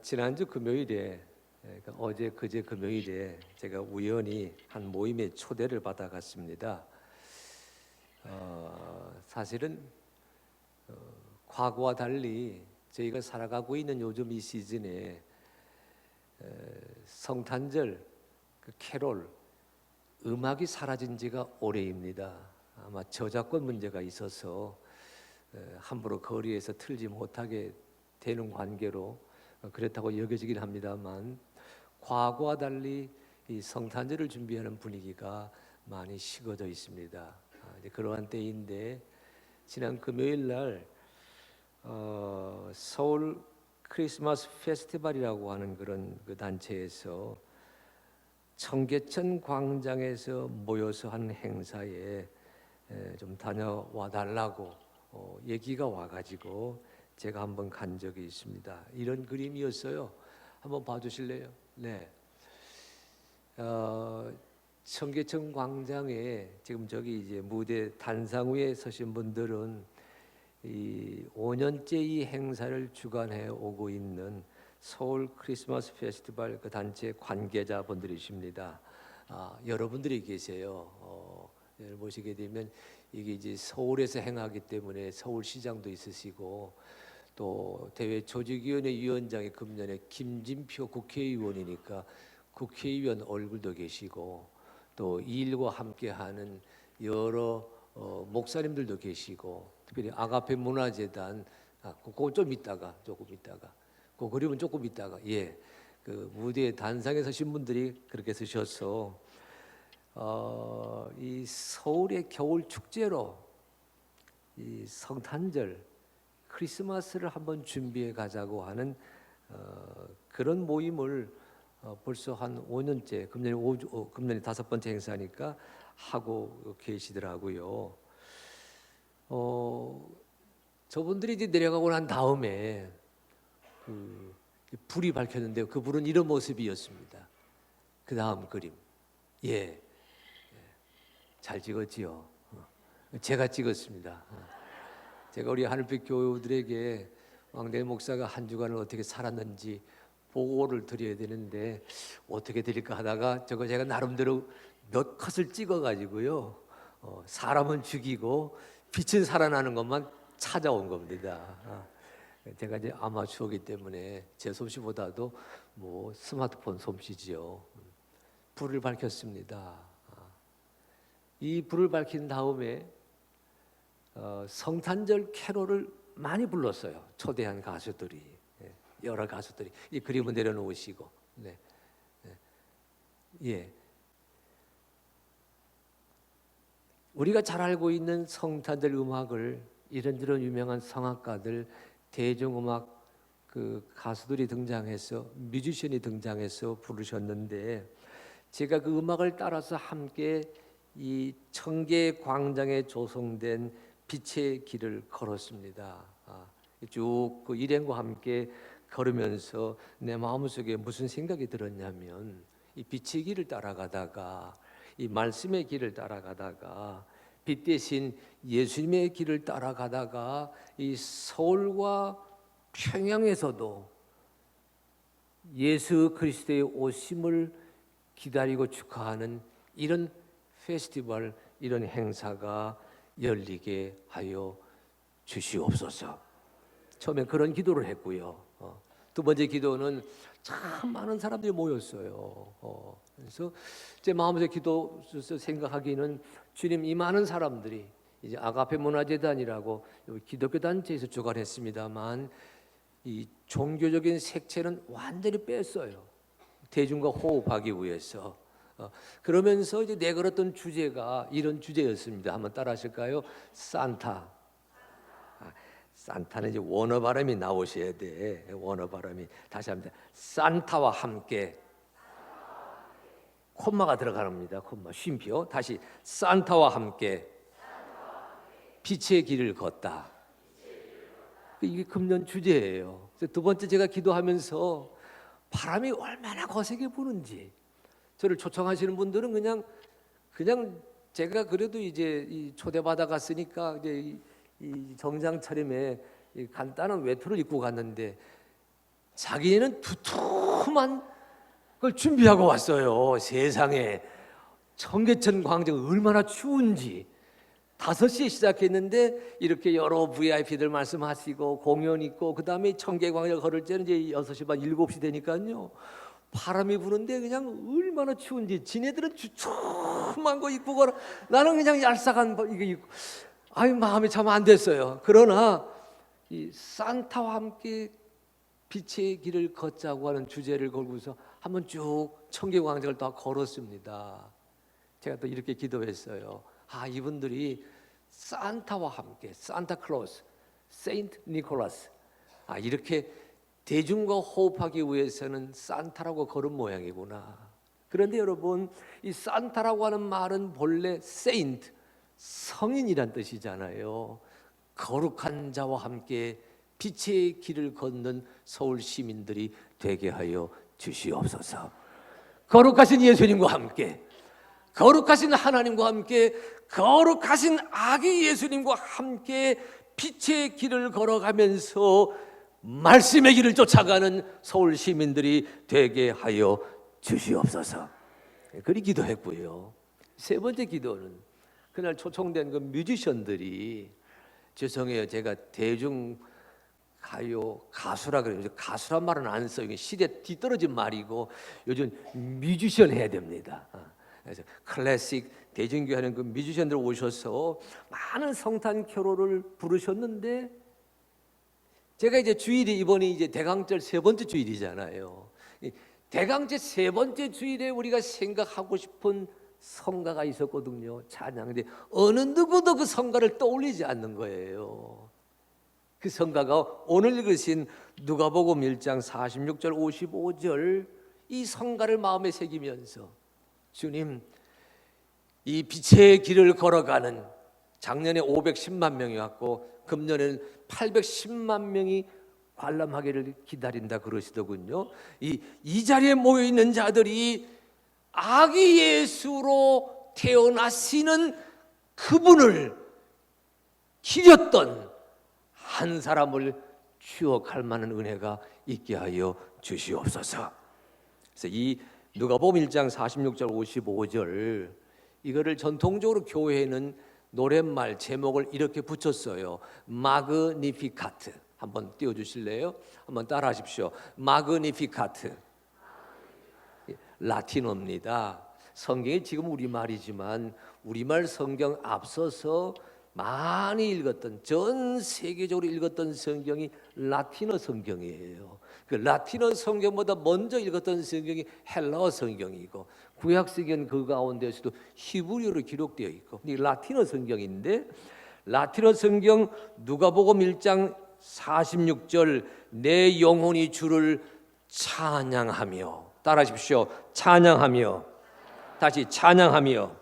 지난주 금요일에 그러니까 어제 그제 금요일에 제가 우연히 한 모임에 초대를 받아갔습니다. 사실은 과거와 달리 저희가 살아가고 있는 요즘 이 시즌에 성탄절 그 캐롤 음악이 사라진 지가 오래입니다. 아마 저작권 문제가 있어서 함부로 거리에서 틀지 못하게 되는 관계로 그렇다고 여겨지긴 합니다만, 과거와 달리 이 성탄절을 준비하는 분위기가 많이 식어져 있습니다. 이제 그러한 때인데, 지난 금요일 날 서울 크리스마스 페스티벌이라고 하는 그런 그 단체에서 청계천 광장에서 모여서 하는 행사에 좀 다녀와 달라고 얘기가 와가지고 제가 한번 간 적이 있습니다. 이런 그림이었어요. 한번 봐주실래요? 네. 청계천 광장에 지금 저기 이제 무대 단상 위에 서신 분들은 이 5년째 이 행사를 주관해 오고 있는 서울 크리스마스 페스티벌 그 단체 관계자분들이십니다. 여러분들이 계세요. 보시게 되면 이게 이제 서울에서 행하기 때문에 서울시장도 있으시고, 또 대외 조직위원회 위원장이 금년에 김진표 국회의원이니까 국회의원 얼굴도 계시고, 또 이 일과 함께하는 여러 목사님들도 계시고, 특별히 아가페 문화재단 그거 좀 이따가 조금 이따가 그 그림은 조금 이따가 그 무대에 단상에 서신 분들이 그렇게 서셔서 이 서울의 겨울 축제로 이 성탄절 크리스마스를 한번 준비해 가자고 하는 그런 모임을 벌써 한 5년째, 금년이 5번째 행사니까 하고 계시더라고요. 저분들이 이제 내려가고 난 다음에 그 불이 밝혔는데요. 그 불은 이런 모습이었습니다. 그 다음 그림, 잘 찍었지요. 제가 찍었습니다. 제가 우리 하늘빛 교우들에게 왕대 목사가 한 주간을 어떻게 살았는지 보고를 드려야 되는데 어떻게 드릴까 하다가 저거 제가 나름대로 몇 컷을 찍어가지고요, 사람은 죽이고 빛은 살아나는 것만 찾아온 겁니다. 제가 이제 아마추어기 때문에 제 솜씨보다도 뭐 스마트폰 솜씨지요. 불을 밝혔습니다. 이 불을 밝힌 다음에 성탄절 캐롤을 많이 불렀어요. 초대한 가수들이, 여러 가수들이. 이 그림은 내려놓으시고, 우리가 잘 알고 있는 성탄절 음악을 이런저런 유명한 성악가들, 대중음악 그 가수들이 등장해서, 뮤지션이 등장해서 부르셨는데, 제가 그 음악을 따라서 함께 이 청계 광장에 조성된 빛의 길을 걸었습니다. 쭉 그 일행과 함께 걸으면서 내 마음속에 무슨 생각이 들었냐면, 이 빛의 길을 따라가다가, 이 말씀의 길을 따라가다가, 빛 대신 예수님의 길을 따라가다가 이 서울과 평양에서도 예수 그리스도의 오심을 기다리고 축하하는 이런 페스티벌, 이런 행사가 열리게 하여 주시옵소서. 처음에 그런 기도를 했고요. 두 번째 기도는 참 많은 사람들이 모였어요. 그래서 제 마음에서 기도 생각하기는, 주님, 이 많은 사람들이 이제 아가페 문화재단이라고 기독교 단체에서 주관했습니다만, 이 종교적인 색채는 완전히 뺐어요. 대중과 호흡하기 위해서. 그러면서 이제 내걸었던 주제가 이런 주제였습니다. 한번 따라하실까요? 산타. 산타는 이제 원어 발음이 나오셔야 돼. 원어 발음이. 다시 합니다. 산타와 함께. 콤마가 들어갑니다. 콤마, 쉼표. 다시, 산타와 함께 빛의 길을 걷다. 이게 금년 주제예요. 두 번째, 제가 기도하면서 바람이 얼마나 거세게 부는지, 저를 초청하시는 분들은 그냥 제가 그래도 이제 이 초대받아 갔으니까 이제 이 정장 차림에 이 간단한 외투를 입고 갔는데, 자기는 두툼한 걸 준비하고 왔어요. 세상에 청계천 광장 얼마나 추운지. 5시에 시작했는데 이렇게 여러 VIP들 말씀하시고 공연 있고 그 다음에 청계광장 걸을 때는 이제 6시 반 7시 되니까요. 바람이 부는데 그냥 얼마나 추운지. 지네들은 주춤한 거 입고 걸어. 나는 그냥 얄쌍한 이거 입고. 아유, 마음이 참 안 됐어요. 그러나 이 산타와 함께 빛의 길을 걷자고 하는 주제를 걸고서 한번 쭉 청계광장을 다 걸었습니다. 제가 또 이렇게 기도했어요. 이분들이 산타와 함께, 산타클로스, 세인트 니콜라스, 이렇게 대중과 호흡하기 위해서는 산타라고 걸은 모양이구나. 그런데 여러분, 이 산타라고 하는 말은 본래 세인트, 성인이란 뜻이잖아요. 거룩한 자와 함께 빛의 길을 걷는 서울 시민들이 되게 하여 주시옵소서. 거룩하신 예수님과 함께, 거룩하신 하나님과 함께, 거룩하신 아기 예수님과 함께 빛의 길을 걸어가면서 말씀의 길을 쫓아가는 서울 시민들이 되게 하여 주시옵소서. 그리 기도했고요. 세 번째 기도는 그날 초청된 그 뮤지션들이, 죄송해요, 제가 대중 가요 가수라 그래요. 가수란 말은 안 써요. 이게 시대 뒤떨어진 말이고 요즘 뮤지션 해야 됩니다. 그래서 클래식 대중교 하는 그 뮤지션들 오셔서 많은 성탄 캐롤을 부르셨는데, 제가 이제 주일이 이번이 이제 대강절 3번째 주일이잖아요. 대강절 3번째 주일에 우리가 생각하고 싶은 성가가 있었거든요. 찬양인데 어느 누구도 그 성가를 떠올리지 않는 거예요. 그 성가가 오늘 읽으신 누가복음 1장 46절 55절 이 성가를 마음에 새기면서, 주님, 이 빛의 길을 걸어가는, 작년에 510만 명이 왔고 금년에는 810만 명이 관람하기를 기다린다 그러시더군요. 이 자리에 모여 있는 자들이 아기 예수로 태어나시는 그분을 기렸던 한 사람을 추억할 만한 은혜가 있게 하여 주시옵소서. 그래서 이 누가복음 1장 46절 55절 이거를 전통적으로 교회에는 노랫말 제목을 이렇게 붙였어요. 마그니피카트. 한번 띄워주실래요? 한번 따라하십시오. 마그니피카트. 라틴어입니다. 성경이 지금 우리말이지만 우리말 성경 앞서서 많이 읽었던, 전 세계적으로 읽었던 성경이 라틴어 성경이에요. 그 라틴어 성경보다 먼저 읽었던 성경이 헬라어 성경이고, 구약 성경 그 가운데서도 히브리어로 기록되어 있고, 이 라틴어 성경인데, 라틴어 성경 누가복음 1장 46절 내 영혼이 주를 찬양하며, 따라하십시오. 찬양하며. 다시 찬양하며.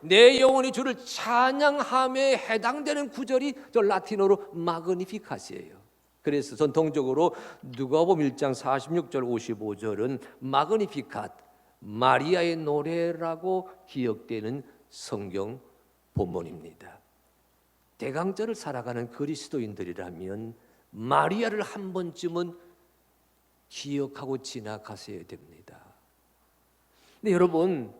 내 영혼이 주를 찬양함에 해당되는 구절이 저 라틴어로 마그니피카스예요. 그래서 전통적으로 누가복음 1장 46절 55절은 마그니피캇, 마리아의 노래라고 기억되는 성경 본문입니다. 대강절을 살아가는 그리스도인들이라면 마리아를 한 번쯤은 기억하고 지나가셔야 됩니다. 근데 여러분,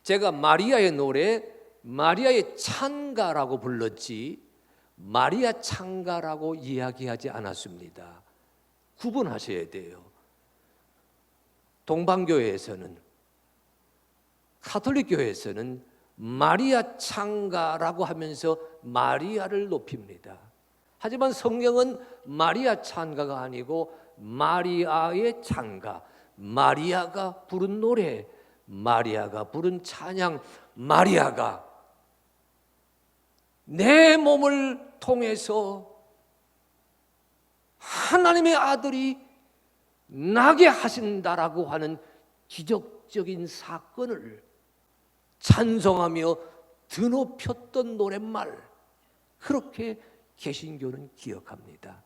제가 마리아의 노래, 마리아의 찬가라고 불렀지 마리아 찬가라고 이야기하지 않았습니다. 구분하셔야 돼요. 동방교회에서는, 가톨릭 교회에서는 마리아 찬가라고 하면서 마리아를 높입니다. 하지만 성경은 마리아 찬가가 아니고 마리아의 찬가, 마리아가 부른 노래, 마리아가 부른 찬양, 마리아가 내 몸을 통해서 하나님의 아들이 나게 하신다라고 하는 기적적인 사건을 찬송하며 드높였던 노랫말, 그렇게 개신교는 기억합니다.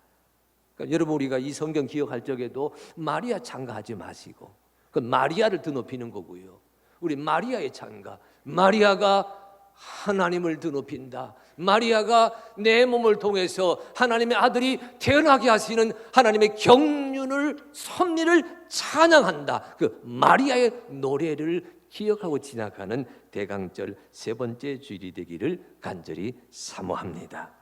그러니까 여러분, 우리가 이 성경 기억할 적에도 마리아 찬가하지 마시고, 그건 마리아를 드높이는 거고요. 우리 마리아의 찬가, 마리아가 하나님을 드높인다, 마리아가 내 몸을 통해서 하나님의 아들이 태어나게 하시는 하나님의 경륜을, 섭리를 찬양한다. 그 마리아의 노래를 기억하고 지나가는 대강절 세 번째 주일이 되기를 간절히 사모합니다.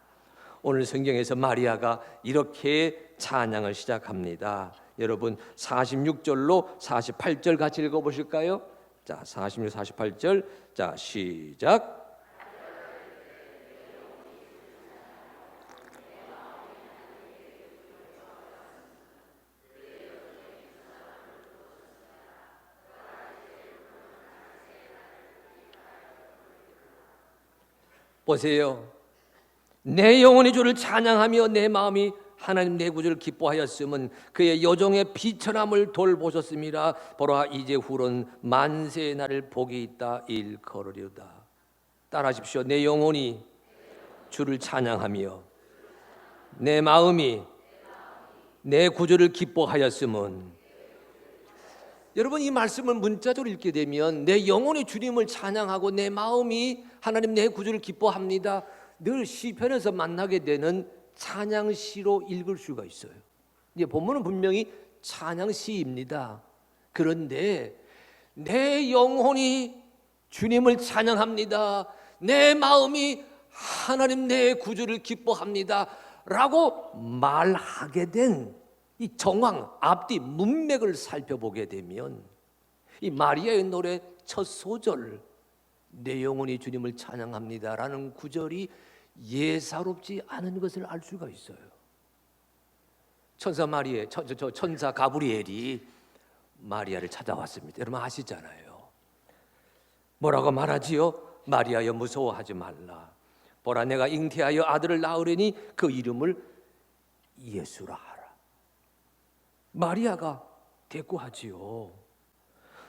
오늘 성경에서 마리아가 이렇게 찬양을 시작합니다. 여러분 46절로 48절 같이 읽어보실까요? 자, 46, 48절. 자, 시작. 보세요. 내 영혼이 주를 찬양하며 내 마음이 하나님 내 구주를 기뻐하였음은 그의 여종의 비천함을 돌보셨음이라. 보라 이제 후론 만세의 날을 복이 있다 일컬으리로다. 따라하십시오. 내 영혼이 주를 찬양하며 내 마음이 내 구주를 기뻐하였음은. 여러분 이 말씀을 문자적으로 읽게 되면 내 영혼이 주님을 찬양하고 내 마음이 하나님 내 구주를 기뻐합니다. 늘 시편에서 만나게 되는 찬양시로 읽을 수가 있어요. 이제 본문은 분명히 찬양시입니다. 그런데 내 영혼이 주님을 찬양합니다. 내 마음이 하나님 내 구주를 기뻐합니다. 라고 말하게 된 이 정황, 앞뒤 문맥을 살펴보게 되면 이 마리아의 노래 첫 소절 내 영혼이 주님을 찬양합니다라는 구절이 예사롭지 않은 것을 알 수가 있어요. 천사 가브리엘이 마리아를 찾아왔습니다. 여러분 아시잖아요. 뭐라고 말하지요? 마리아여 무서워하지 말라. 보라 내가 잉태하여 아들을 낳으려니 그 이름을 예수라 하라. 마리아가 대꾸하지요.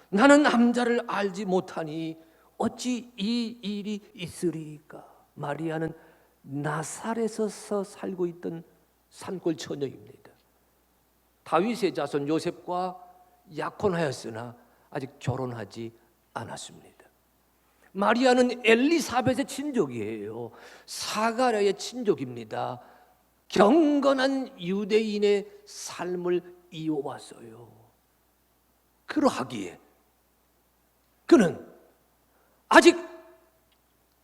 나는 남자를 알지 못하니 어찌 이 일이 있으리까. 마리아는 나사렛에서 살고 있던 산골 처녀입니다. 다윗의 자손 요셉과 약혼하였으나 아직 결혼하지 않았습니다. 마리아는 엘리사벳의 친족이에요. 사가랴의 친족입니다. 경건한 유대인의 삶을 이어왔어요. 그러하기에 그는 아직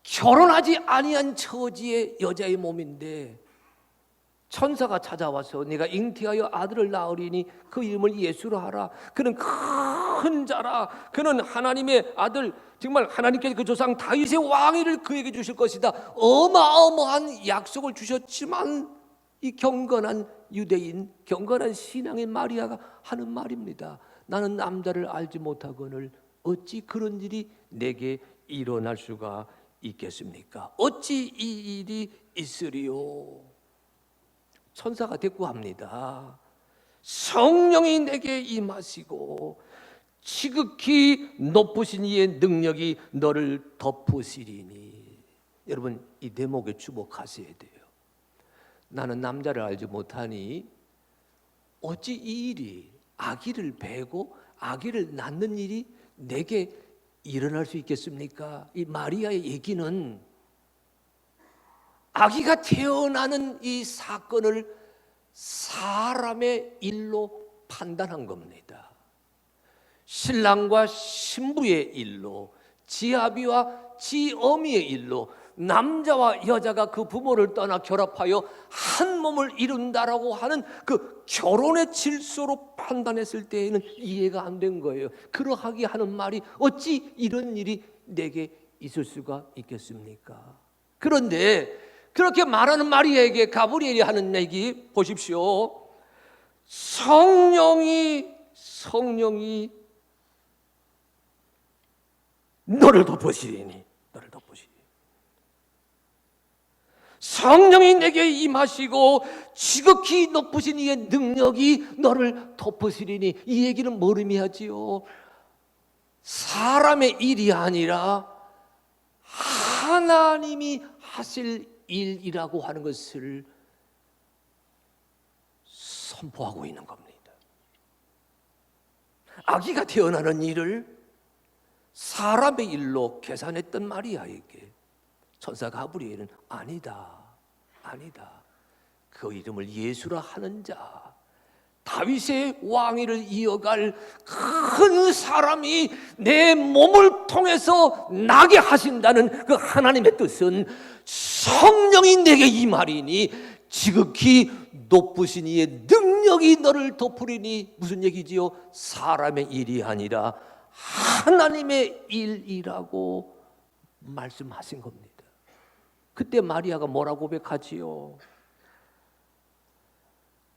결혼하지 아니한 처지의 여자의 몸인데 천사가 찾아와서 네가 잉태하여 아들을 낳으리니 그 이름을 예수로 하라. 그는 큰 자라. 그는 하나님의 아들, 정말 하나님께서 그 조상 다윗의 왕위를 그에게 주실 것이다. 어마어마한 약속을 주셨지만 이 경건한 유대인, 경건한 신앙의 마리아가 하는 말입니다. 나는 남자를 알지 못하거늘 어찌 그런 일이 내게 일어날 수가 있겠습니까? 어찌 이 일이 있으리요? 천사가 대꾸합니다. 성령이 내게 임하시고 지극히 높으신 이의 능력이 너를 덮으시리니. 여러분 이 대목에 주목하셔야 돼요. 나는 남자를 알지 못하니 어찌 이 일이, 아기를 베고 아기를 낳는 일이 내게 일어날 수 있겠습니까? 이 마리아의 얘기는 아기가 태어나는 이 사건을 사람의 일로 판단한 겁니다. 신랑과 신부의 일로, 지아비와 지어미의 일로, 남자와 여자가 그 부모를 떠나 결합하여 한 몸을 이룬다라고 하는 그 결혼의 질서로 판단했을 때에는 이해가 안 된 거예요. 그러하게 하는 말이 어찌 이런 일이 내게 있을 수가 있겠습니까? 그런데 그렇게 말하는 마리아에게 가브리엘이 하는 얘기 보십시오. 성령이 너를 덮으시리니. 성령이 내게 임하시고 지극히 높으신 이의 능력이 너를 덮으시리니. 이 얘기는 뭘 의미하지요? 사람의 일이 아니라 하나님이 하실 일이라고 하는 것을 선포하고 있는 겁니다. 아기가 태어나는 일을 사람의 일로 계산했던 마리아에게 천사 가브리엘은 아니다. 그 이름을 예수라 하는 자, 다윗의 왕위를 이어갈 큰 사람이 내 몸을 통해서 나게 하신다는 그 하나님의 뜻은 성령이 내게 임하리니 지극히 높으신 이의 능력이 너를 덮으리니, 무슨 얘기지요? 사람의 일이 아니라 하나님의 일이라고 말씀하신 겁니다. 그때 마리아가 뭐라고 고백하지요?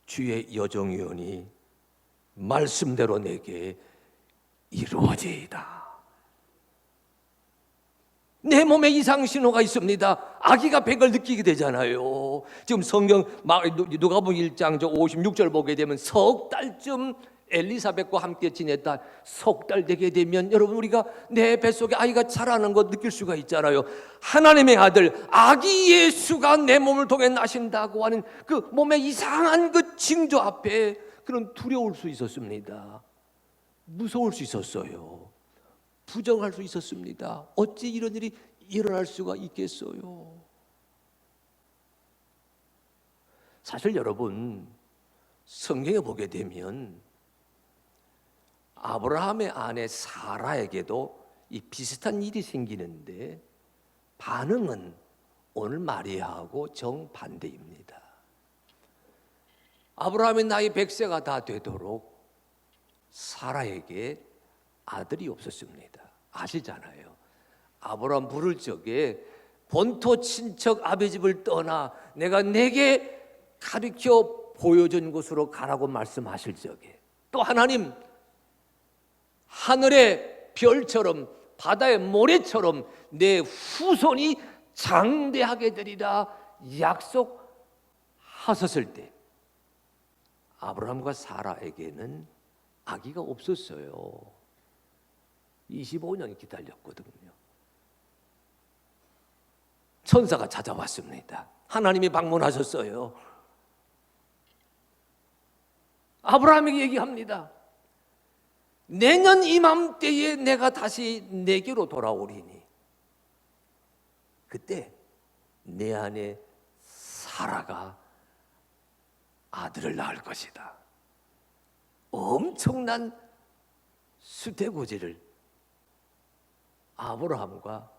주의 여정이오니 말씀대로 내게 이루어지이다. 내 몸에 이상 신호가 있습니다. 아기가 백을 느끼게 되잖아요. 지금 성경 누가복음 1장 56절 보게 되면 석 달쯤 엘리사벳과 함께 지냈다. 석 달 되게 되면 여러분, 우리가 내 뱃속에 아이가 자라는 거 느낄 수가 있잖아요. 하나님의 아들 아기 예수가 내 몸을 통해 나신다고 하는 그 몸에 이상한 그 징조 앞에 그런 두려울 수 있었습니다. 무서울 수 있었어요. 부정할 수 있었습니다. 어찌 이런 일이 일어날 수가 있겠어요? 사실 여러분, 성경에 보게 되면 아브라함의 아내 사라에게도 이 비슷한 일이 생기는데 반응은 오늘 마리아하고 정반대입니다. 아브라함의 나이 100세가 다 되도록 사라에게 아들이 없었습니다. 아시잖아요. 아브라함 부를 적에 본토 친척 아비 집을 떠나 내가 내게 가르쳐 보여준 곳으로 가라고 말씀하실 적에, 또 하나님 하늘의 별처럼 바다의 모래처럼 내 후손이 장대하게 되리라 약속하셨을 때 아브라함과 사라에게는 아기가 없었어요. 25년 기다렸거든요. 천사가 찾아왔습니다. 하나님이 방문하셨어요. 아브라함에게 얘기합니다. 내년 이맘때에 내가 다시 내게로 돌아오리니 그때 내 아내 사라가 아들을 낳을 것이다. 엄청난 수태고지를 아브라함과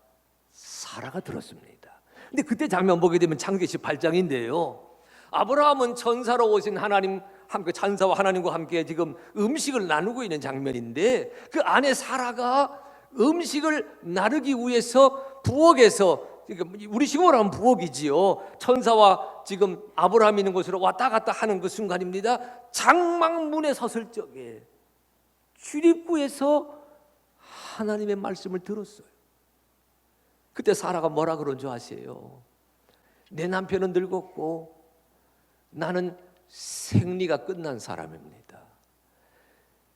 사라가 들었습니다. 근데 그때 장면 보게 되면 창세기 18장인데요. 아브라함은 천사로 오신 하나님 함께, 천사와 하나님과 함께 지금 음식을 나누고 있는 장면인데, 그 아내 사라가 음식을 나르기 위해서 부엌에서, 우리 식으로 하면 부엌이지요. 천사와 지금 아브라함 있는 곳으로 왔다 갔다 하는 그 순간입니다. 장막문에 섰을 적에 출입구에서 하나님의 말씀을 들었어요. 그때 사라가 뭐라 그런 줄 아세요? 내 남편은 늙었고 나는 생리가 끝난 사람입니다.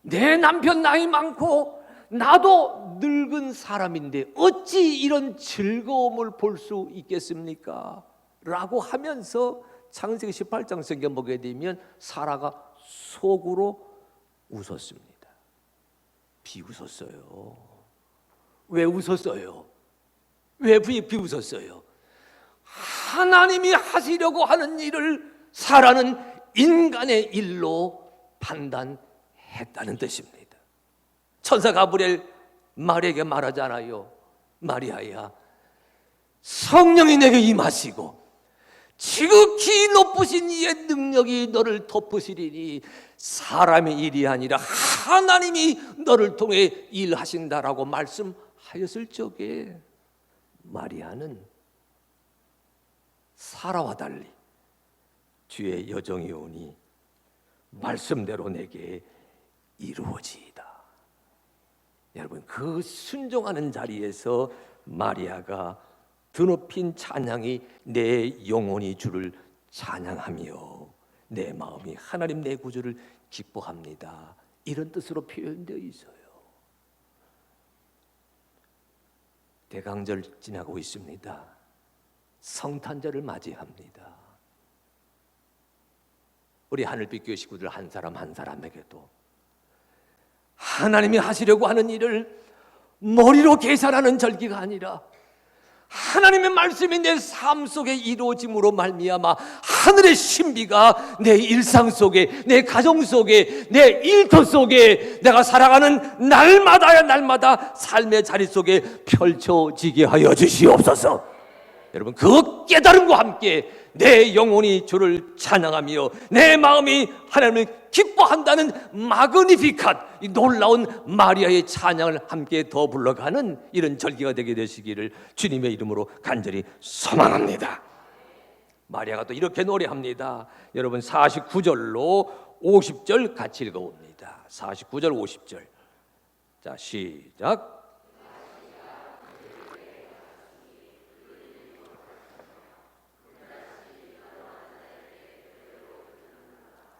내 남편 나이 많고 나도 늙은 사람인데 어찌 이런 즐거움을 볼 수 있겠습니까? 라고 하면서 창세기 18장 성경 보게 되면 사라가 속으로 웃었습니다. 비웃었어요. 왜 웃었어요? 왜 비웃었어요? 하나님이 하시려고 하는 일을 사라는 인간의 일로 판단했다는 뜻입니다. 천사 가브리엘 마리아에게 말하잖아요. 마리아야, 성령이 내게 임하시고 지극히 높으신 이의 능력이 너를 덮으시리니 사람의 일이 아니라 하나님이 너를 통해 일하신다라고 말씀하였을 적에 마리아는 사라와 달리 주의 여정이 오니 말씀대로 내게 이루어지이다. 여러분, 그 순종하는 자리에서 마리아가 드높인 찬양이 내 영혼이 주를 찬양하며 내 마음이 하나님 내 구주를 기뻐합니다. 이런 뜻으로 표현되어 있어요. 대강절 지나고 있습니다. 성탄절을 맞이합니다. 우리 하늘빛 교회 식구들 한 사람 한 사람에게도 하나님이 하시려고 하는 일을 머리로 계산하는 절기가 아니라 하나님의 말씀이 내 삶 속에 이루어짐으로 말미암아 하늘의 신비가 내 일상 속에, 내 가정 속에, 내 일터 속에, 내가 살아가는 날마다 삶의 자리 속에 펼쳐지게 하여 주시옵소서. 여러분, 그 깨달음과 함께 내 영혼이 주를 찬양하며 내 마음이 하나님을 기뻐한다는 마그니피칸, 이 놀라운 마리아의 찬양을 함께 더 불러가는 이런 절기가 되게 되시기를 주님의 이름으로 간절히 소망합니다. 마리아가 또 이렇게 노래합니다. 여러분, 49절로 50절 같이 읽어봅니다. 49절 50절. 자, 시작.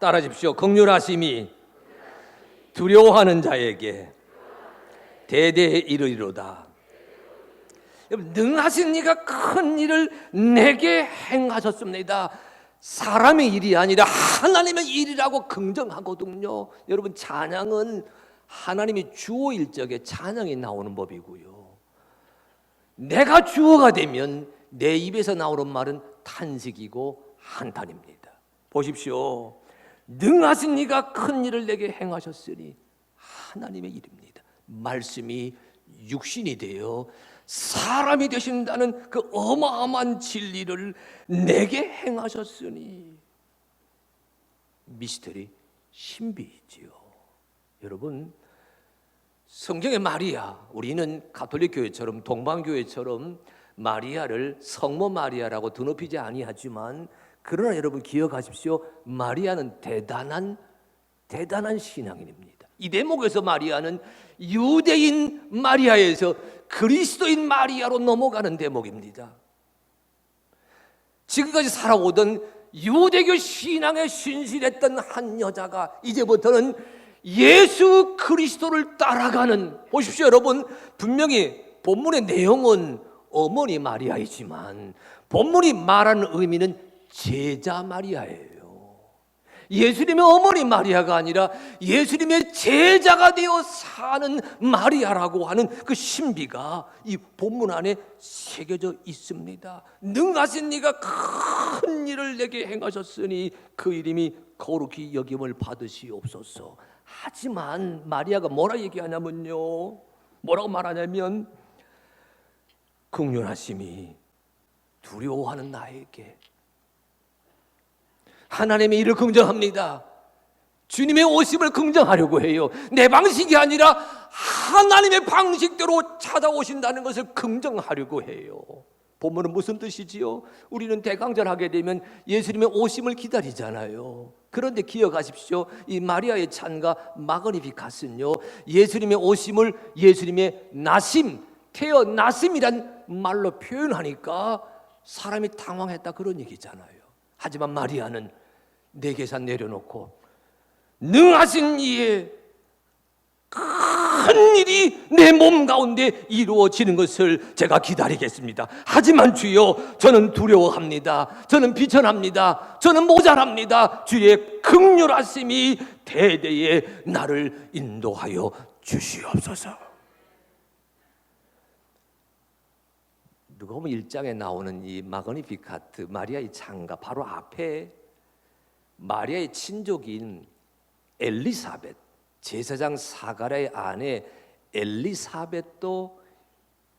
따라하십시오. 긍휼하심이 두려워하는 자에게 대대에 이르리로다. 능하신 이가 큰 일을 내게 행하셨습니다. 사람의 일이 아니라 하나님의 일이라고 긍정하거든요. 여러분, 찬양은 하나님이 주어일 적에 찬양이 나오는 법이고요, 내가 주어가 되면 내 입에서 나오는 말은 탄식이고 한탄입니다. 보십시오. 능하신 이가 큰 일을 내게 행하셨으니 하나님의 일입니다. 말씀이 육신이 되어 사람이 되신다는 그 어마어마한 진리를 내게 행하셨으니 미스터리, 신비이지요. 여러분, 성경의 마리아, 우리는 가톨릭 교회처럼 동방교회처럼 마리아를 성모 마리아라고 드높이지 아니하지만, 그러나 여러분 기억하십시오. 마리아는 대단한 신앙인입니다. 이 대목에서 마리아는 유대인 마리아에서 그리스도인 마리아로 넘어가는 대목입니다. 지금까지 살아오던 유대교 신앙에 신실했던 한 여자가 이제부터는 예수 그리스도를 따라가는, 보십시오 여러분, 분명히 본문의 내용은 어머니 마리아이지만 본문이 말하는 의미는 제자 마리아예요. 예수님의 어머니 마리아가 아니라 예수님의 제자가 되어 사는 마리아라고 하는 그 신비가 이 본문 안에 새겨져 있습니다. 능하신 이가 큰 일을 내게 행하셨으니 그 이름이 거룩히 여김을 받으시옵소서. 하지만 마리아가 뭐라 얘기하냐면요, 뭐라고 말하냐면, 긍휼하심이 두려워하는 나에게 하나님의 일을 긍정합니다. 주님의 오심을 긍정하려고 해요. 내 방식이 아니라 하나님의 방식대로 찾아오신다는 것을 긍정하려고 해요. 본문은 무슨 뜻이지요? 우리는 대강절하게 되면 예수님의 오심을 기다리잖아요. 그런데 기억하십시오. 이 마리아의 찬가 마그니피카스는요, 예수님의 오심을 예수님의 나심, 태어나심이란 말로 표현하니까 사람이 당황했다, 그런 얘기잖아요. 하지만 마리아는 내 계산 내려놓고 능하신 이의 큰 일이 내 몸 가운데 이루어지는 것을 제가 기다리겠습니다. 하지만 주여, 저는 두려워합니다. 저는 비천합니다. 저는 모자랍니다. 주의 긍휼하심이 대대에 나를 인도하여 주시옵소서. 누가복음 1장에 나오는 이 마그니피카트, 마리아의 찬가 바로 앞에 마리아의 친족인 엘리사벳, 제사장 사가랴의 아내 엘리사벳도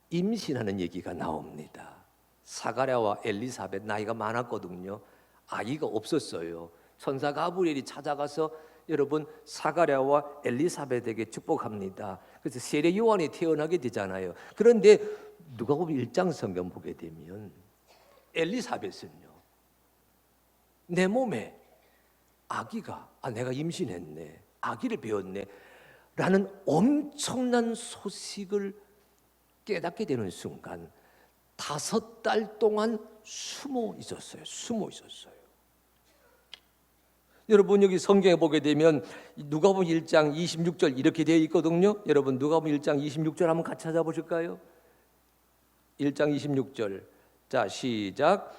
임신하는 얘기가 나옵니다. 사가랴와 엘리사벳 나이가 많았거든요. 아기가 없었어요. 천사 가브리엘이 찾아가서 여러분 사가랴와 엘리사벳에게 축복합니다. 그래서 세례 요한이 태어나게 되잖아요. 그런데 누가복음 1장 성경 보게 되면 엘리사벳은요, 내 몸에 아기가, 내가 임신했네, 아기를 배웠네 라는 엄청난 소식을 깨닫게 되는 순간 5달 동안 숨어 있었어요. 여러분, 여기 성경에 보게 되면 누가복음 1장 26절 이렇게 되어 있거든요. 여러분, 누가복음 1장 26절 한번 같이 찾아보실까요? 1장 26절. 자, 시작.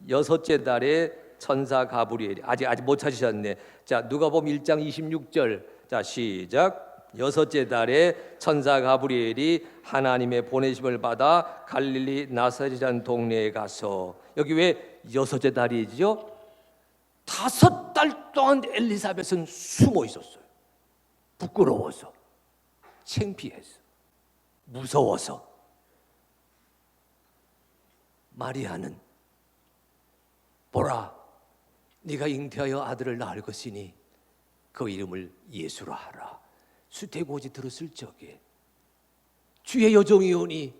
6째 달에 천사 가브리엘이, 아직 못 찾으셨네. 자, 누가복음 1장 26절. 자, 시작. 여섯째 달에 천사 가브리엘이 하나님의 보내심을 받아 갈릴리 나사렛이라는 동네에 가서, 여기 왜 여섯째 달이죠? 5달 동안 엘리사벳은 숨어 있었어요. 부끄러워서, 창피해서, 무서워서. 마리아는 보라, 네가 잉태하여 아들을 낳을 것이니 그 이름을 예수라 하라. 수태고지 들었을 적에 주의 여종이오니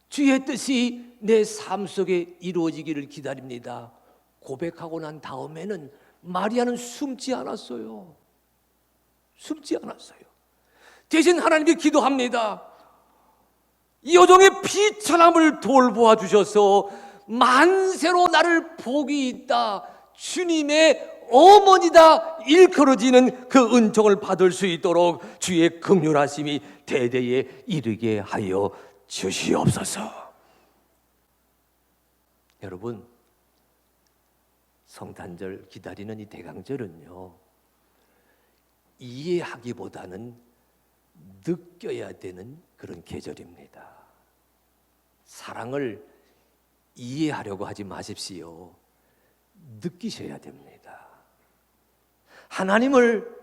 주의 뜻이 내 삶 속에 이루어지기를 기다립니다 고백하고 난 다음에는 마리아는 숨지 않았어요. 숨지 않았어요. 대신 하나님께 기도합니다. 이 여종의 비천함을 돌보아 주셔서 만세로 나를 복이 있다, 주님의 어머니다 일컬어지는 그 은총을 받을 수 있도록 주의 긍휼하심이 대대에 이르게 하여 주시옵소서. 여러분, 성탄절 기다리는 이 대강절은요, 이해하기보다는 느껴야 되는 그런 계절입니다. 사랑을 이해하려고 하지 마십시오. 느끼셔야 됩니다. 하나님을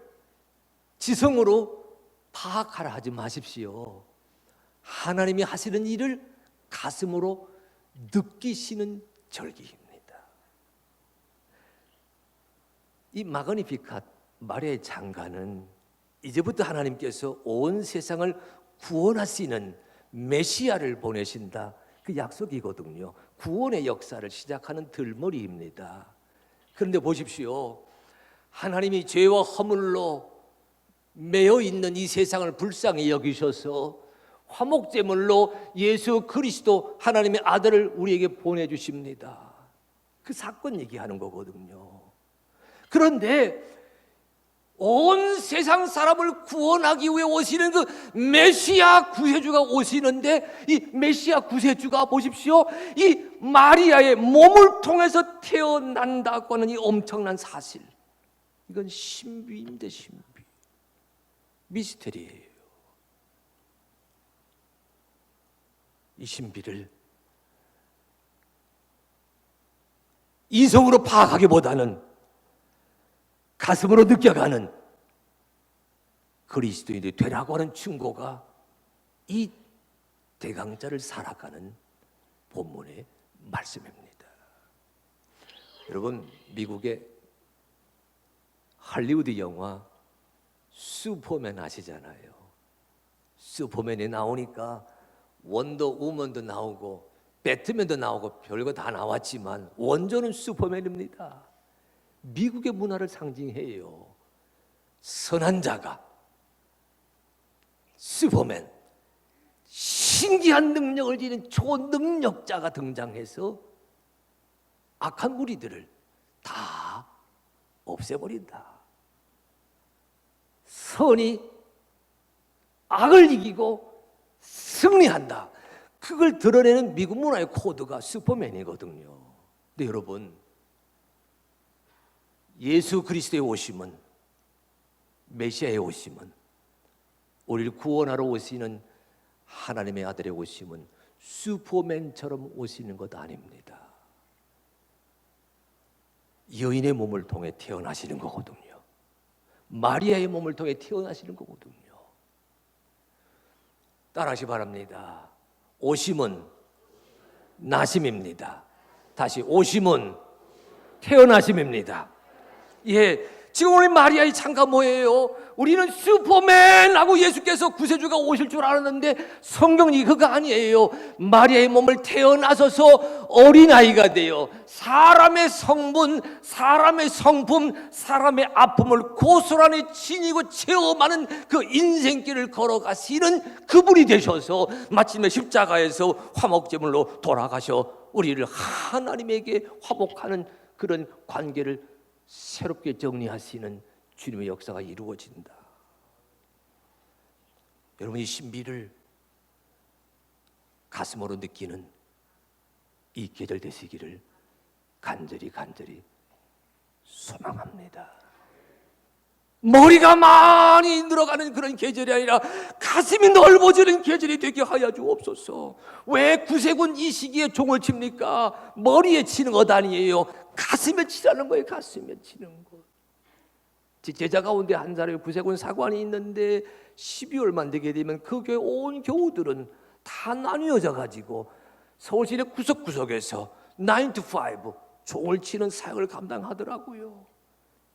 지성으로 파악하라 하지 마십시오. 하나님이 하시는 일을 가슴으로 느끼시는 절기입니다. 이 마그니피캇, 마리아의 장가는 이제부터 하나님께서 온 세상을 구원하시는 메시아를 보내신다, 그 약속이거든요. 구원의 역사를 시작하는 들머리입니다. 그런데 보십시오. 하나님이 죄와 허물로 매여 있는 이 세상을 불쌍히 여기셔서 화목제물로 예수 그리스도 하나님의 아들을 우리에게 보내주십니다. 그 사건 얘기하는 거거든요. 그런데 온 세상 사람을 구원하기 위해 오시는 그 메시아 구세주가 오시는데, 이 메시아 구세주가 보십시오, 이 마리아의 몸을 통해서 태어난다고 하는 이 엄청난 사실, 이건 신비인데 신비, 미스테리예요. 이 신비를 이성으로 파악하기보다는 가슴으로 느껴가는 그리스도인이 되라고 하는 충고가 이 대강자를 살아가는 본문의 말씀입니다. 여러분, 미국의 할리우드 영화 슈퍼맨 아시잖아요. 슈퍼맨이 나오니까 원더우먼도 나오고 배트맨도 나오고 별거 다 나왔지만 원조는 슈퍼맨입니다. 미국의 문화를 상징해요. 선한 자가, 슈퍼맨, 신기한 능력을 지닌 초능력자가 등장해서 악한 무리들을 다 없애버린다. 선이 악을 이기고 승리한다. 그걸 드러내는 미국 문화의 코드가 슈퍼맨이거든요. 근데 여러분, 예수 그리스도의 오심은, 메시아의 오심은, 우리를 구원하러 오시는 하나님의 아들의 오심은 슈퍼맨처럼 오시는 것 아닙니다. 여인의 몸을 통해 태어나시는 거거든요. 마리아의 몸을 통해 태어나시는 거거든요. 따라하시 바랍니다. 오심은 나심입니다. 다시, 오심은 태어나심입니다. 예, 지금 우리 마리아의 장가 뭐예요? 우리는 슈퍼맨하고 예수께서 구세주가 오실 줄 알았는데 성경이 그거 아니에요. 마리아의 몸을 태어나셔서 어린아이가 되어 사람의 성분, 사람의 성품, 사람의 아픔을 고스란히 지니고 체험하는 그 인생길을 걸어가시는 그분이 되셔서 마침내 십자가에서 화목제물로 돌아가셔 우리를 하나님에게 화목하는 그런 관계를 새롭게 정리하시는 주님의 역사가 이루어진다. 여러분, 이 신비를 가슴으로 느끼는 이 계절 되시기를 간절히 소망합니다. 머리가 많이 늘어가는 그런 계절이 아니라 가슴이 넓어지는 계절이 되게 하여 주옵소서. 왜 구세군 이 시기에 종을 칩니까? 머리에 치는 것 아니에요. 가슴에 치라는 거예요. 가슴에 치는 것. 제 제자 가운데 한 사람이 구세군 사관이 있는데 12월만 되게 되면 그 교회 온 교우들은 다 나뉘어져 가지고 서울시내 구석구석에서 9 to 5 종을 치는 사역을 감당하더라고요.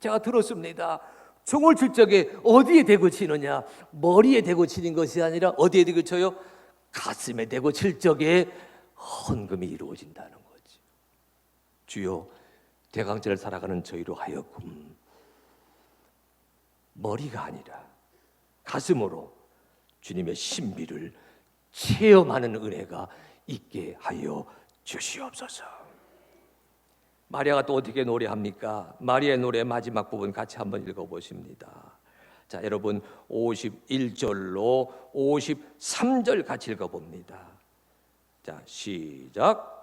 제가 들었습니다. 종을 칠 적에 어디에 대고 치느냐? 머리에 대고 치는 것이 아니라 어디에 대고 쳐요? 가슴에 대고 칠 적에 헌금이 이루어진다는 거지. 주여, 대강절을 살아가는 저희로 하여금 머리가 아니라 가슴으로 주님의 신비를 체험하는 은혜가 있게 하여 주시옵소서. 마리아가 또 어떻게 노래합니까? 마리아의 노래 마지막 부분 같이 한번 읽어보십니다. 자, 여러분 51절로 53절 같이 읽어봅니다. 자, 시작.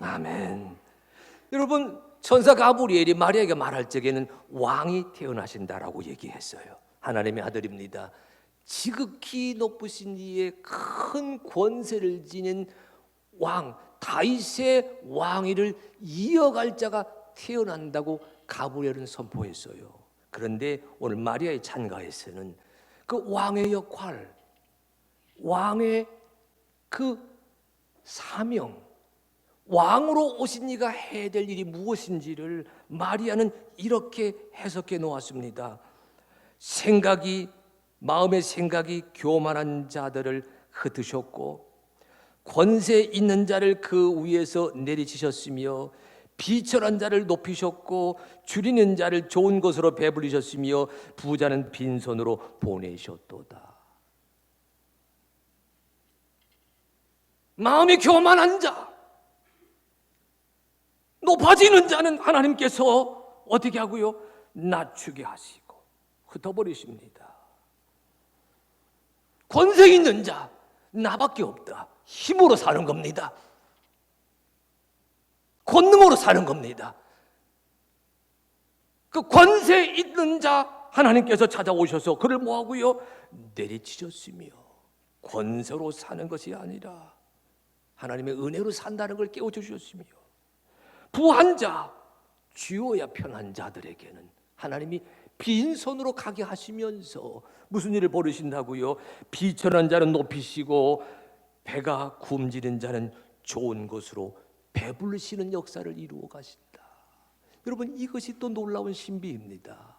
아멘. 여러분, 천사 가브리엘이 마리아에게 말할 적에는 왕이 태어나신다라고 얘기했어요. 하나님의 아들입니다. 지극히 높으신 이의 큰 권세를 지닌 왕, 다윗의 왕위를 이어갈 자가 태어난다고 가브리엘은 선포했어요. 그런데 오늘 마리아의 찬가에서는 그 왕의 역할, 왕의 그 사명, 왕으로 오신 이가 해야 될 일이 무엇인지를 마리아는 이렇게 해석해 놓았습니다. 마음의 생각이 교만한 자들을 흩으셨고 권세 있는 자를 그 위에서 내리치셨으며 비천한 자를 높이셨고 줄이는 자를 좋은 것으로 배불리셨으며 부자는 빈손으로 보내셨도다. 마음이 교만한 자, 높아지는 자는 하나님께서 어떻게 하고요? 낮추게 하시고 흩어버리십니다. 권세 있는 자, 나밖에 없다. 힘으로 사는 겁니다. 권능으로 사는 겁니다. 그 권세 있는 자 하나님께서 찾아오셔서 그를 뭐하고요? 내리치셨으며 권세로 사는 것이 아니라 하나님의 은혜로 산다는 걸 깨워주셨으며 부한 자, 쥐어야 편한 자들에게는 하나님이 빈손으로 가게 하시면서 무슨 일을 벌이신다고요? 비천한 자는 높이시고 배가 굶주린 자는 좋은 것으로 배부르시는 역사를 이루어 가신다. 여러분, 이것이 또 놀라운 신비입니다.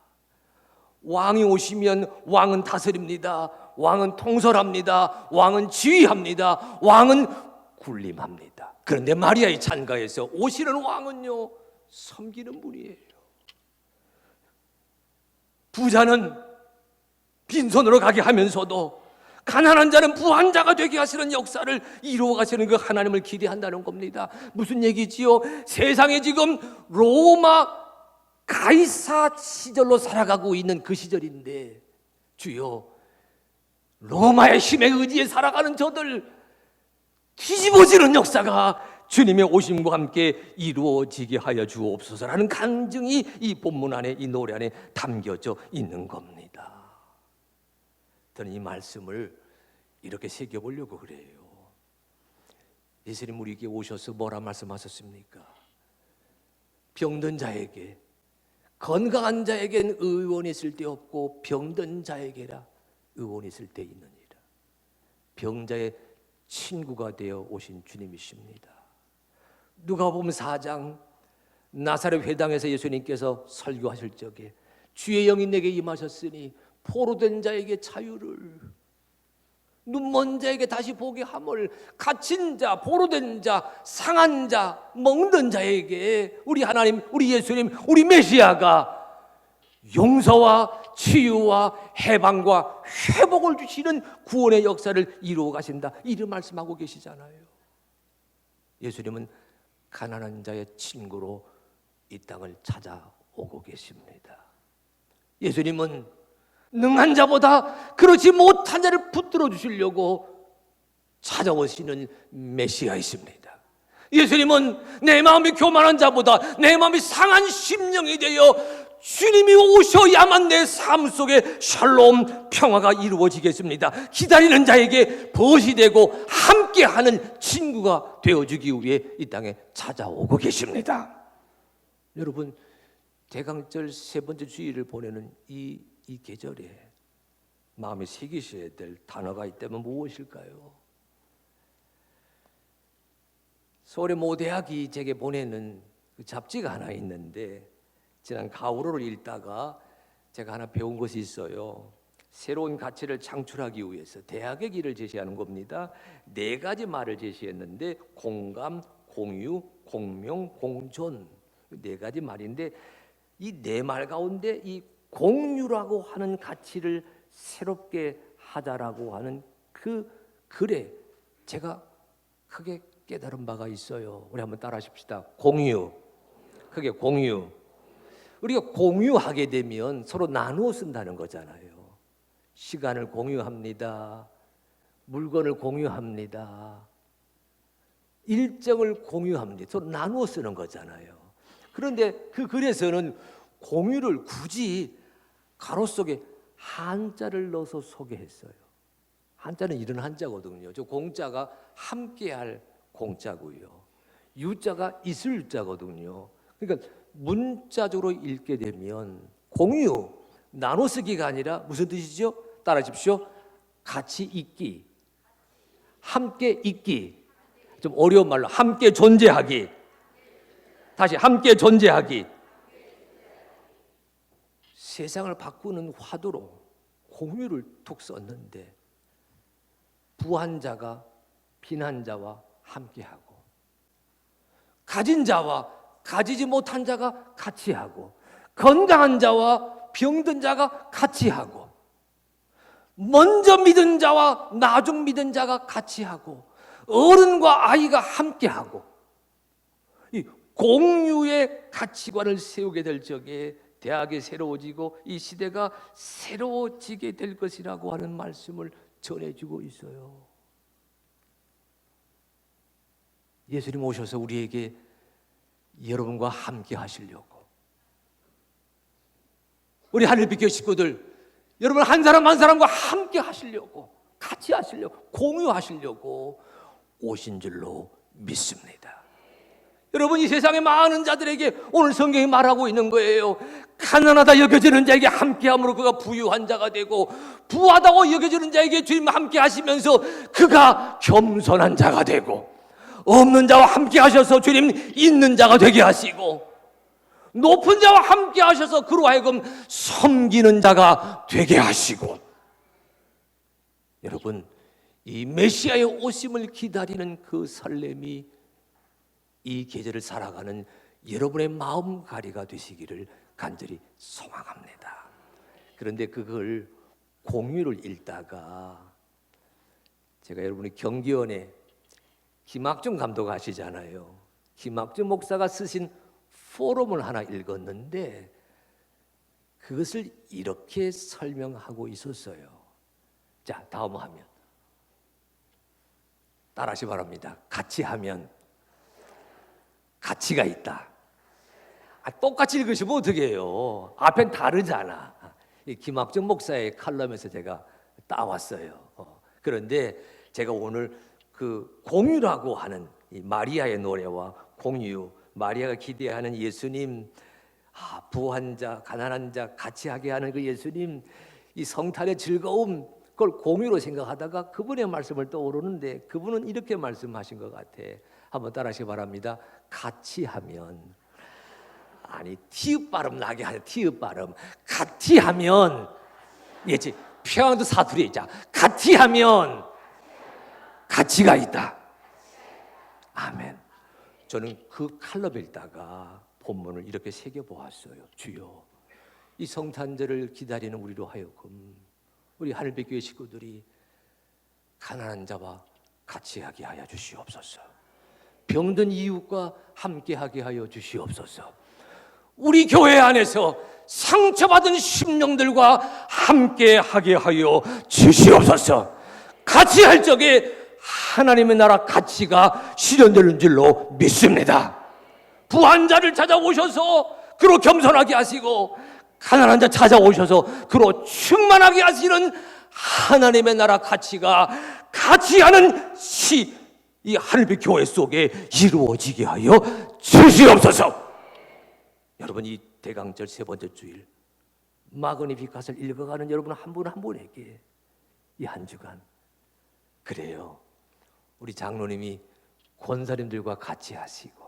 왕이 오시면 왕은 다스립니다. 왕은 통솔합니다. 왕은 지휘합니다. 왕은 군림합니다. 그런데 마리아의 찬가에서 오시는 왕은요, 섬기는 분이에요. 부자는 빈손으로 가게 하면서도 가난한 자는 부한 자가 되게 하시는 역사를 이루어 가시는 그 하나님을 기대한다는 겁니다. 무슨 얘기지요? 세상에 지금 로마 가이사 시절로 살아가고 있는 그 시절인데 주여, 로마의 힘에 의지해 살아가는 저들 뒤집어지는 역사가 주님의 오심과 함께 이루어지게 하여 주옵소서라는 간증이 이 본문 안에, 이 노래 안에 담겨져 있는 겁니다. 저는 이 말씀을 이렇게 새겨보려고 그래요. 예수님 우리에게 오셔서 뭐라 말씀하셨습니까? 병든 자에게, 건강한 자에게는 의원이 있을 데 없고 병든 자에게라 의원이 있을 데 있느니라. 병자의 친구가 되어 오신 주님이십니다. 누가복음 4장 나사렛 회당에서 예수님께서 설교하실 적에 주의 영이 내게 임하셨으니 포로된 자에게 자유를, 눈먼 자에게 다시 보게 함을, 갇힌 자, 포로된 자, 상한 자, 먹는 자에게 우리 하나님, 우리 예수님, 우리 메시아가 용서와 치유와 해방과 회복을 주시는 구원의 역사를 이루어 가신다, 이를 말씀하고 계시잖아요. 예수님은 가난한 자의 친구로 이 땅을 찾아오고 계십니다. 예수님은 능한 자보다 그렇지 못한 자를 붙들어 주시려고 찾아오시는 메시아이십니다. 예수님은 내 마음이 교만한 자보다 내 마음이 상한 심령이 되어 주님이 오셔야만 내 삶 속에 샬롬 평화가 이루어지겠습니다. 기다리는 자에게 벗이 되고 함께하는 친구가 되어주기 위해 이 땅에 찾아오고 계십니다. 여러분, 대강절 세 번째 주일을 보내는 이 계절에 마음에 새기셔야 될 단어가 있다면 무엇일까요? 서울의 모 대학이 제게 보내는 그 잡지가 하나 있는데, 지난 가을호를 읽다가 제가 하나 배운 것이 있어요. 새로운 가치를 창출하기 위해서 대학의 길을 제시하는 겁니다. 4가지 말을 제시했는데 공감, 공유, 공명, 공존, 4가지 말인데 이 4말 가운데 이 공유라고 하는 가치를 새롭게 하자라고 하는 그 글에 제가 크게 깨달은 바가 있어요. 우리 한번 따라하십시다. 공유. 크게 공유. 우리가 공유하게 되면 서로 나누어 쓴다는 거잖아요. 시간을 공유합니다. 물건을 공유합니다. 일정을 공유합니다. 서로 나누어 쓰는 거잖아요. 그런데 그 글에서는 공유를 굳이 가로 속에 한자를 넣어서 소개했어요. 한자는 이런 한자거든요. 저 공자가 함께할 공자고요. 유자가 있을 유자거든요. 그러니까 문자적으로 읽게 되면 공유, 나눠 쓰기가 아니라 무슨 뜻이죠? 따라하십시오. 같이 있기, 함께 있기. 좀 어려운 말로 함께 존재하기. 다시 함께 존재하기. 세상을 바꾸는 화두로 공유를 툭 썼는데 부한 자가 빈한 자와 함께하고 가진 자와 가지지 못한 자가 같이 하고 건강한 자와 병든 자가 같이 하고 먼저 믿은 자와 나중 믿은 자가 같이 하고 어른과 아이가 함께 하고 이 공유의 가치관을 세우게 될 적에 대학이 새로워지고 이 시대가 새로워지게 될 것이라고 하는 말씀을 전해주고 있어요. 예수님 오셔서 우리에게 여러분과 함께 하시려고, 우리 하늘빛교회 식구들 여러분 한 사람 한 사람과 함께 하시려고, 같이 하시려고, 공유하시려고 오신 줄로 믿습니다. 여러분, 이 세상의 많은 자들에게 오늘 성경이 말하고 있는 거예요. 가난하다 여겨지는 자에게 함께함으로 그가 부유한 자가 되고, 부하다고 여겨지는 자에게 주님 함께 하시면서 그가 겸손한 자가 되고, 없는 자와 함께 하셔서 주님 있는 자가 되게 하시고, 높은 자와 함께 하셔서 그로 하여금 섬기는 자가 되게 하시고, 여러분, 이 메시아의 오심을 기다리는 그 설렘이 이 계절을 살아가는 여러분의 마음가리가 되시기를 간절히 소망합니다. 그런데 그걸 공유를 읽다가 제가 여러분이 경기원에 김학중 감독 아시잖아요. 김학중 목사가 쓰신 포럼을 하나 읽었는데 그것을 이렇게 설명하고 있었어요. 자, 다음 화면 따라하시 바랍니다. 같이 하면 가치가 있다. 똑같이 읽으시면 어떻게 해요? 앞엔 다르잖아. 이 김학중 목사의 칼럼에서 제가 따왔어요. 그런데 제가 오늘 그 공유라고 하는 이 마리아의 노래와 공유, 마리아가 기대하는 예수님, 부한 자, 가난한 자 같이 하게 하는 그 예수님, 이 성탄의 즐거움, 그걸 공유로 생각하다가 그분의 말씀을 떠오르는데 그분은 이렇게 말씀하신 것 같아. 한번 따라하시기 바랍니다. 같이 하면, 아니 티읕 발음 나게 하는 티읕 발음, 같이 하면, 예지 평양도 사투리 있자. 같이 하면 가치가 있다. 아멘. 저는 그 칼럼 읽다가 본문을 이렇게 새겨보았어요. 주여, 이 성탄절을 기다리는 우리로 하여금 우리 하늘빛교회 식구들이 가난한 자와 같이 하게 하여 주시옵소서. 병든 이웃과 함께 하게 하여 주시옵소서. 우리 교회 안에서 상처받은 심령들과 함께 하게 하여 주시옵소서. 같이 할 적에 하나님의 나라 가치가 실현되는 줄로 믿습니다. 부한 자를 찾아오셔서 그로 겸손하게 하시고, 가난한 자 찾아오셔서 그로 충만하게 하시는 하나님의 나라 가치가 같이 하는 이 하늘빛 교회 속에 이루어지게 하여 주시옵소서. 여러분, 이 대강절 세 번째 주일 마그니 피카스를 읽어가는 여러분 한 분 한 분에게 이 한 주간, 그래요, 우리 장로님이 권사님들과 같이 하시고,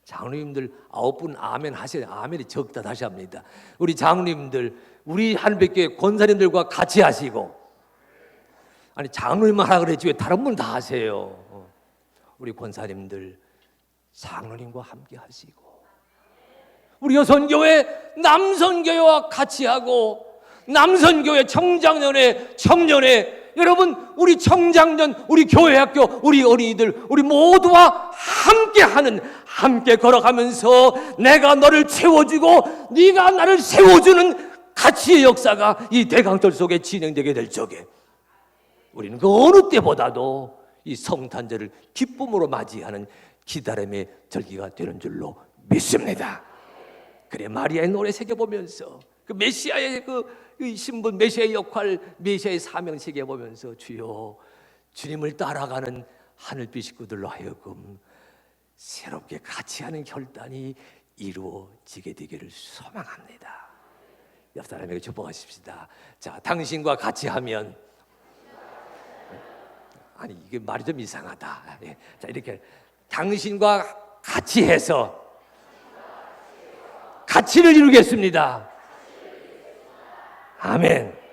장로님들 9분 아멘 하셔야, 아멘이 적다 다시 합니다. 우리 장로님들, 우리 하늘빛교회 권사님들과 같이 하시고, 아니 장로님만 하라 그랬지 왜 다른 분 다 하세요. 우리 권사님들 장로님과 함께 하시고, 우리 여선교회 남선교회와 같이 하고, 남선교회 청장년회 청년회, 여러분 우리 청장년, 우리 교회학교, 우리 어린이들, 우리 모두와 함께하는, 함께 걸어가면서 내가 너를 채워주고 네가 나를 세워주는 가치의 역사가 이 대강절 속에 진행되게 될 적에, 우리는 그 어느 때보다도 이 성탄절을 기쁨으로 맞이하는 기다림의 절기가 되는 줄로 믿습니다. 그래, 마리아의 노래 새겨보면서 그 메시아의 그 신분, 메시아의 역할, 메시아의 사명 새겨보면서 주여, 주님을 따라가는 하늘빛 식구들로 하여금 새롭게 같이 하는 결단이 이루어지게 되기를 소망합니다. 옆 사람에게 축복하십시다. 자, 당신과 같이 하면, 아니 이게 말이 좀 이상하다. 예. 자, 이렇게 당신과 같이 해서 가치를 이루겠습니다. 아멘.